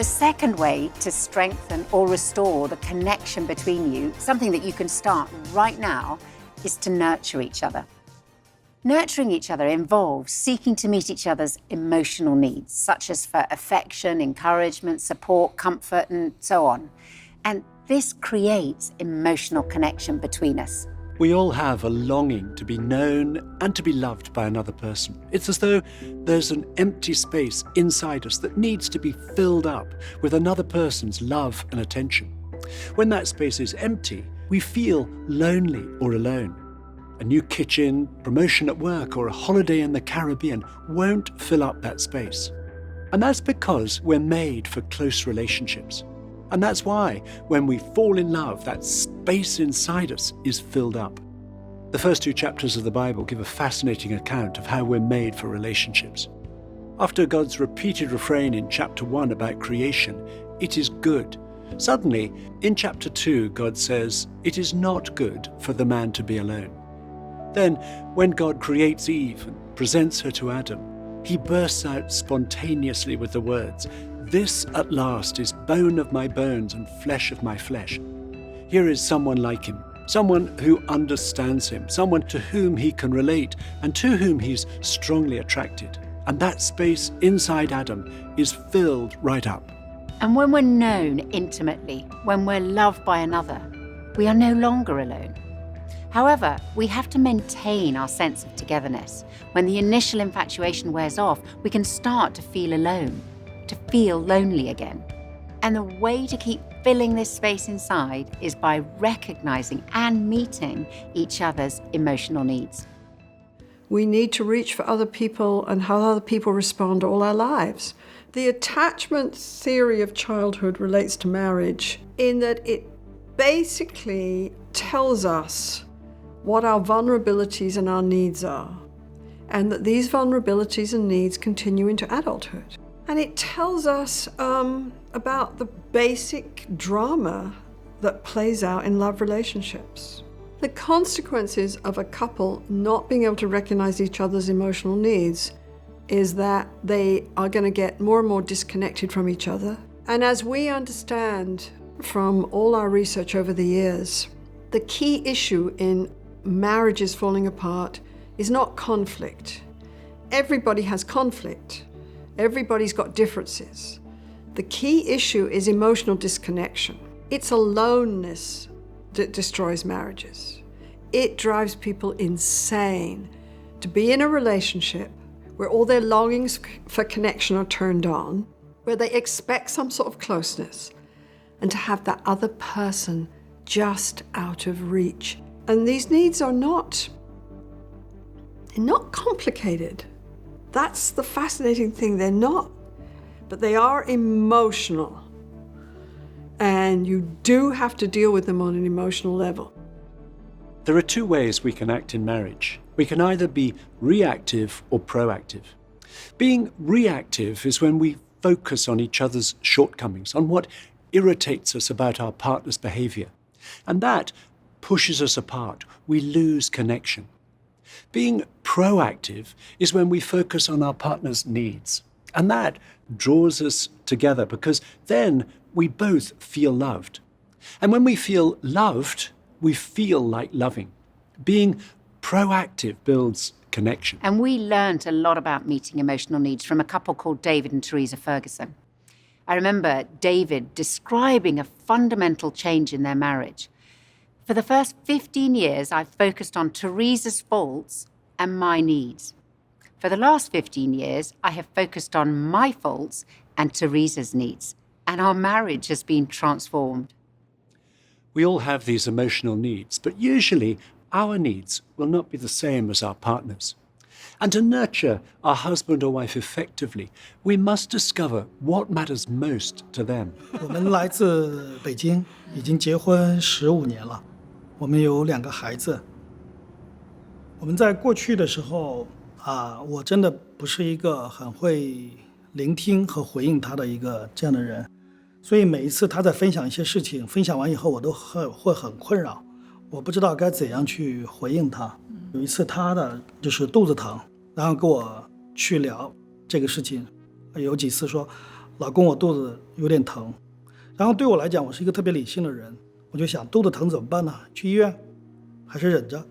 The second way to strengthen or restore the connection between you, something that you can start right now, is to nurture each other. Nurturing each other involves seeking to meet each other's emotional needs, such as for affection, encouragement, support, comfort, and so on. And this creates emotional connection between us. We all have a longing to be known and to be loved by another person. It's as though there's an empty space inside us that needs to be filled up with another person's love and attention. When that space is empty, we feel lonely or alone. A new kitchen, promotion at work, or a holiday in the Caribbean won't fill up that space. And that's because we're made for close relationships. And that's why, when we fall in love, that space inside us is filled up. The first 2 chapters of the Bible give a fascinating account of how we're made for relationships. After God's repeated refrain in chapter 1 about creation, "It is good," suddenly, in chapter 2, God says, "It is not good for the man to be alone." Then, when God creates Eve and presents her to Adam, he bursts out spontaneously with the words, "This at last is bone of my bones and flesh of my flesh." Here is someone like him, someone who understands him, someone to whom he can relate and to whom he's strongly attracted. And that space inside Adam is filled right up. And when we're known intimately, when we're loved by another, we are no longer alone. However, we have to maintain our sense of togetherness. When the initial infatuation wears off, we can start to feel alone, to feel lonely again. And the way to keep filling this space inside is by recognizing and meeting each other's emotional needs. We need to reach for other people and how other people respond all our lives. The attachment theory of childhood relates to marriage in that it basically tells us what our vulnerabilities and our needs are, and that these vulnerabilities and needs continue into adulthood. And it tells us about the basic drama that plays out in love relationships. The consequences of a couple not being able to recognize each other's emotional needs is that they are going to get more and more disconnected from each other. And as we understand from all our research over the years, the key issue in marriages falling apart is not conflict. Everybody has conflict. Everybody's got differences. The key issue is emotional disconnection. It's aloneness that destroys marriages. It drives people insane to be in a relationship where all their longings for connection are turned on, where they expect some sort of closeness, and to have that other person just out of reach. And these needs are not complicated. That's the fascinating thing. They're not. But they are emotional. And you do have to deal with them on an emotional level. There are 2 ways we can act in marriage. We can either be reactive or proactive. Being reactive is when we focus on each other's shortcomings, on what irritates us about our partner's behavior. And that pushes us apart. We lose connection. Being proactive is when we focus on our partner's needs. And that draws us together because then we both feel loved. And when we feel loved, we feel like loving. Being proactive builds connection. And we learned a lot about meeting emotional needs from a couple called David and Teresa Ferguson. I remember David describing a fundamental change in their marriage. For the first 15 years, I focused on Teresa's faults and my needs. For the last 15 years, I have focused on my faults and Teresa's needs, and our marriage has been transformed. We all have these emotional needs, but usually our needs will not be the same as our partners. And to nurture our husband or wife effectively, we must discover what matters most to them. 我们来自北京，已经结婚15年了，我们有2个孩子。我们在过去的时候我真的不是一个很会聆听和回应他的一个这样的人，所以每一次他在分享一些事情，分享完以后我都会很困扰，我不知道该怎样去回应他。有一次他的就是肚子疼，然后跟我去聊这个事情，有几次说老公我肚子有点疼，然后对我来讲，我是一个特别理性的人，我就想肚子疼怎么办呢？去医院还是忍着？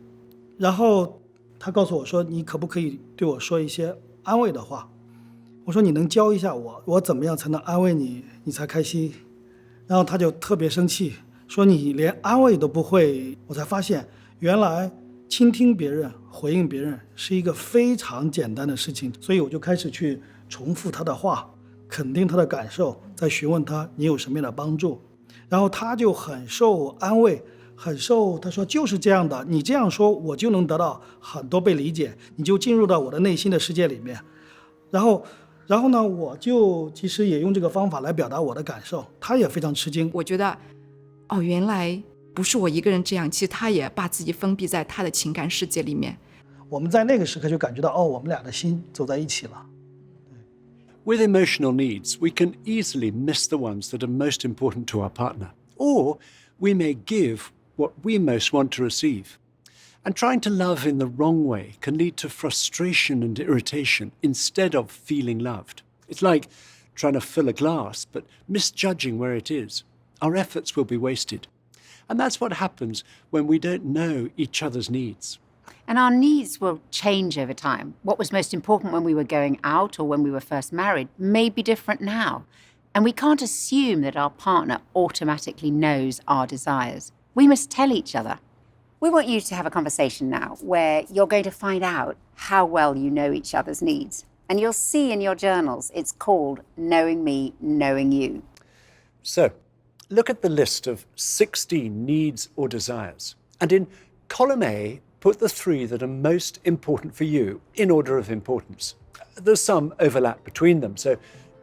然后他告诉我说，你可不可以对我说一些安慰的话？我说你能教一下我怎么样才能安慰你，你才开心？然后他就特别生气，说你连安慰都不会。我才发现，原来倾听别人、回应别人是一个非常简单的事情。所以我就开始去重复他的话，肯定他的感受，再询问他你有什么样的帮助。然后他就很受安慰，他说就是这样的，你这样说我就能得到很多被理解，你就进入到我的内心的世界里面。然后呢，我就其实也用这个方法来表达我的感受，他也非常吃惊。我觉得，原来不是我一个人这样，其实他也把自己封闭在他的情感世界里面。我们在那个时刻就感觉到，我们俩的心走在一起了。With emotional needs, we can easily miss the ones that are most important to our partner, or we may give what we most want to receive. And trying to love in the wrong way can lead to frustration and irritation instead of feeling loved. It's like trying to fill a glass, but misjudging where it is. Our efforts will be wasted. And that's what happens when we don't know each other's needs. And our needs will change over time. What was most important when we were going out or when we were first married may be different now. And we can't assume that our partner automatically knows our desires. We must tell each other. We want you to have a conversation now where you're going to find out how well you know each other's needs. And you'll see in your journals, it's called Knowing Me, Knowing You. So, look at the list of 16 needs or desires. And in column A, put the 3 that are most important for you in order of importance. There's some overlap between them, so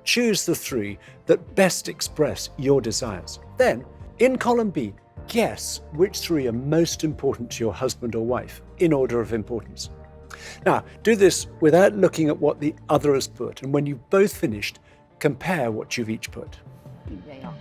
choose the 3 that best express your desires. Then, in column B, guess which 3 are most important to your husband or wife in order of importance. Now, do this without looking at what the other has put, and when you've both finished, compare what you've each put. They are.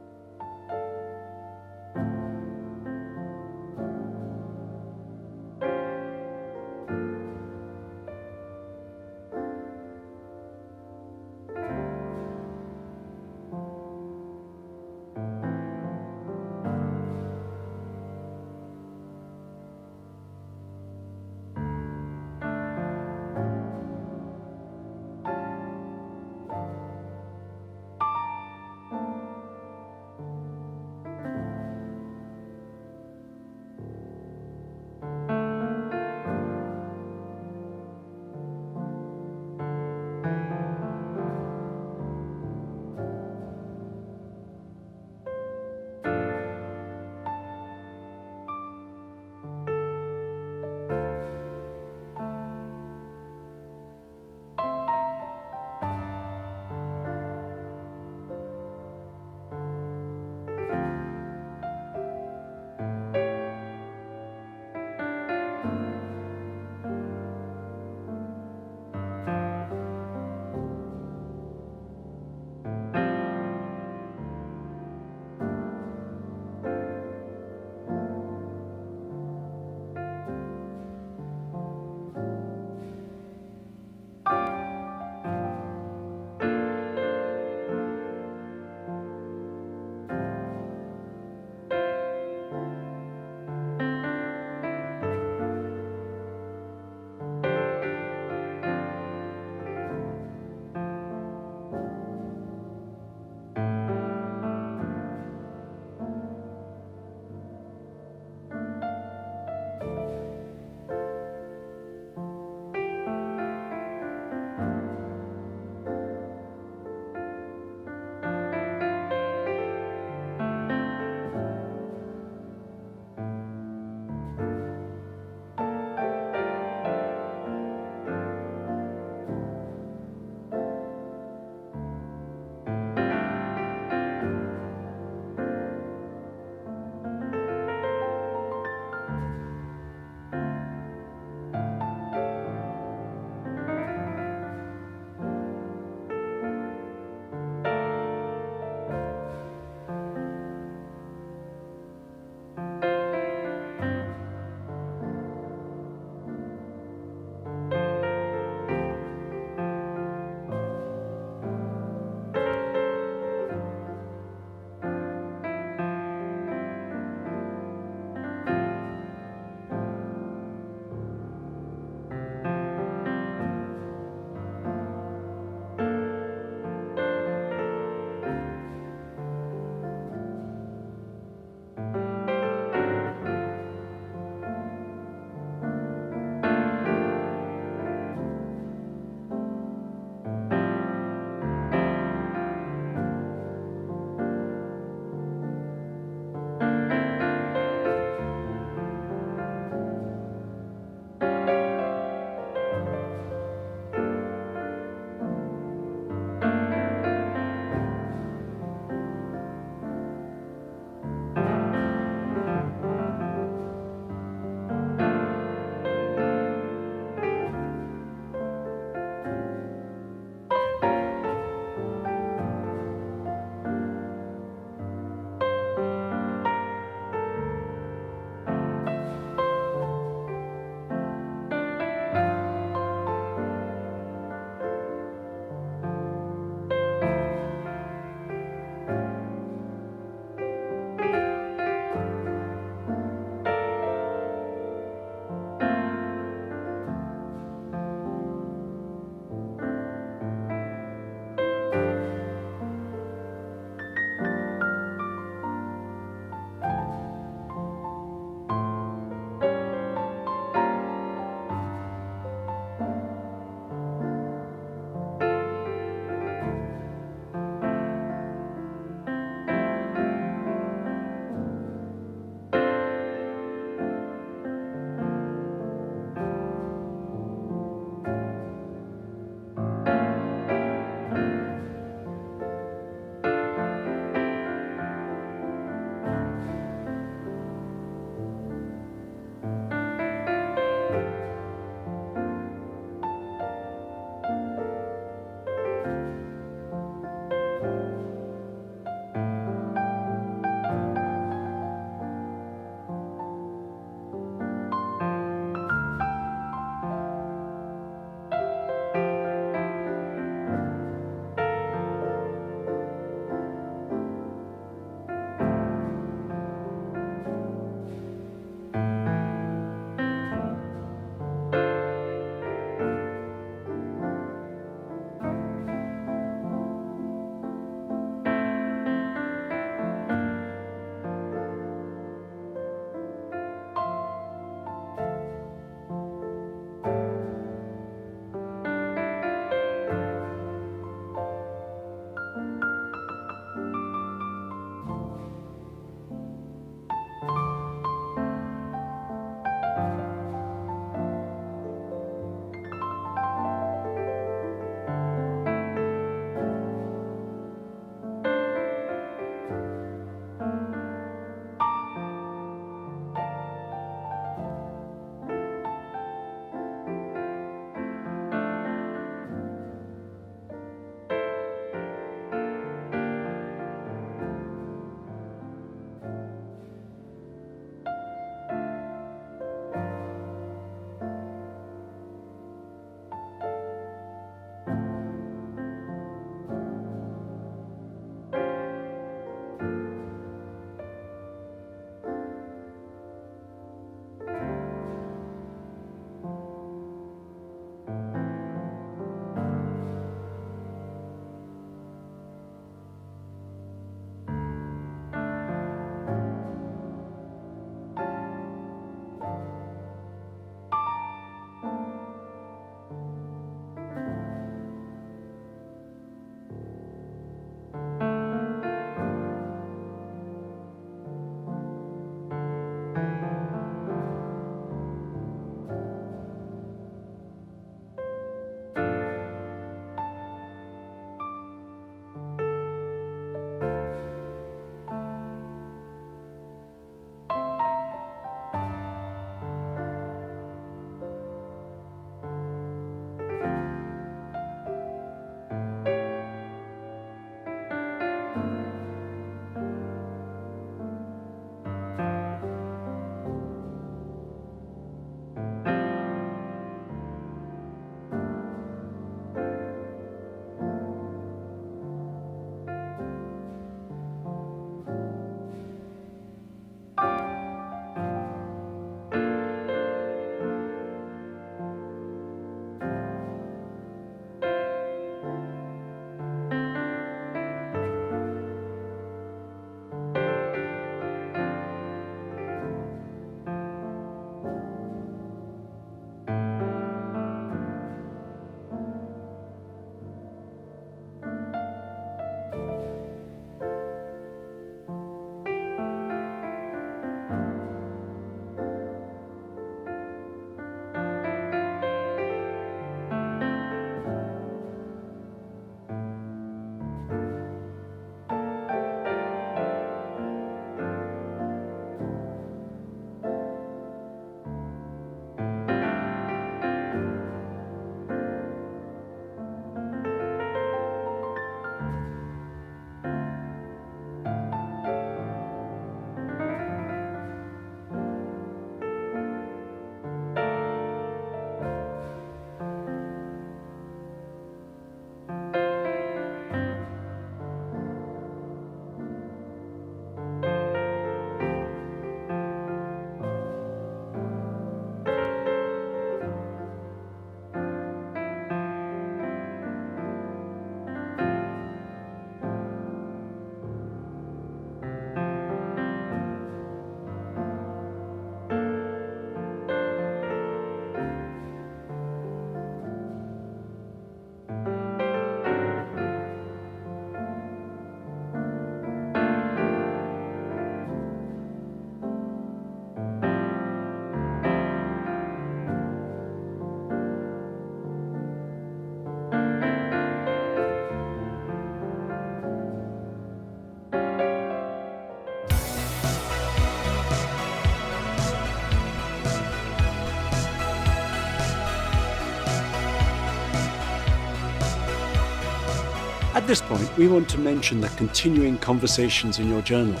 At this point, we want to mention the continuing conversations in your journal.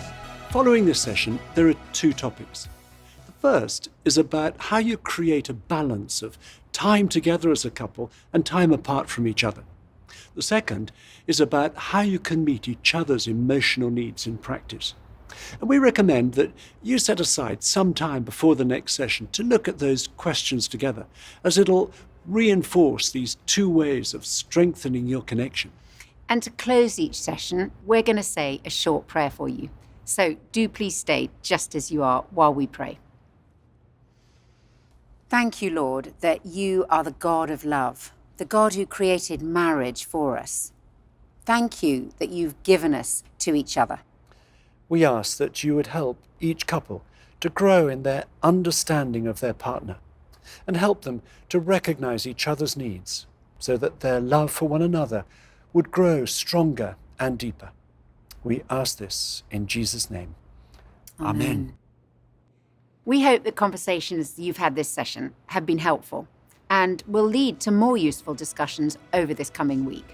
Following this session, there are 2 topics. The first is about how you create a balance of time together as a couple and time apart from each other. The second is about how you can meet each other's emotional needs in practice. And we recommend that you set aside some time before the next session to look at those questions together, as it'll reinforce these 2 ways of strengthening your connection. And to close each session, we're going to say a short prayer for you. So do please stay just as you are while we pray. Thank you, Lord, that you are the God of love, the God who created marriage for us. Thank you that you've given us to each other. We ask that you would help each couple to grow in their understanding of their partner and help them to recognize each other's needs so that their love for one another would grow stronger and deeper. We ask this in Jesus' name. Amen. We hope the conversations you've had this session have been helpful and will lead to more useful discussions over this coming week.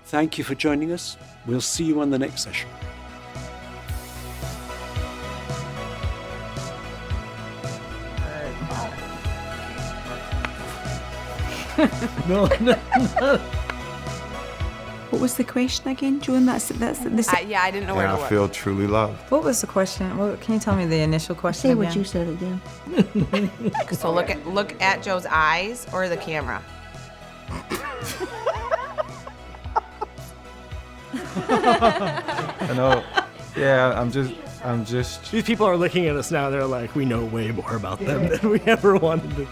Thank you for joining us. We'll see you on the next session. No. What was the question again, Joan? That's this. I didn't know where to I look. feel truly loved. What was the question? Well, can you tell me the initial question Say again? what you said again. So look at Joe's eyes or the camera. I know. Yeah, I'm just. These people are looking at us now. They're like, we know way more about them than we ever wanted to.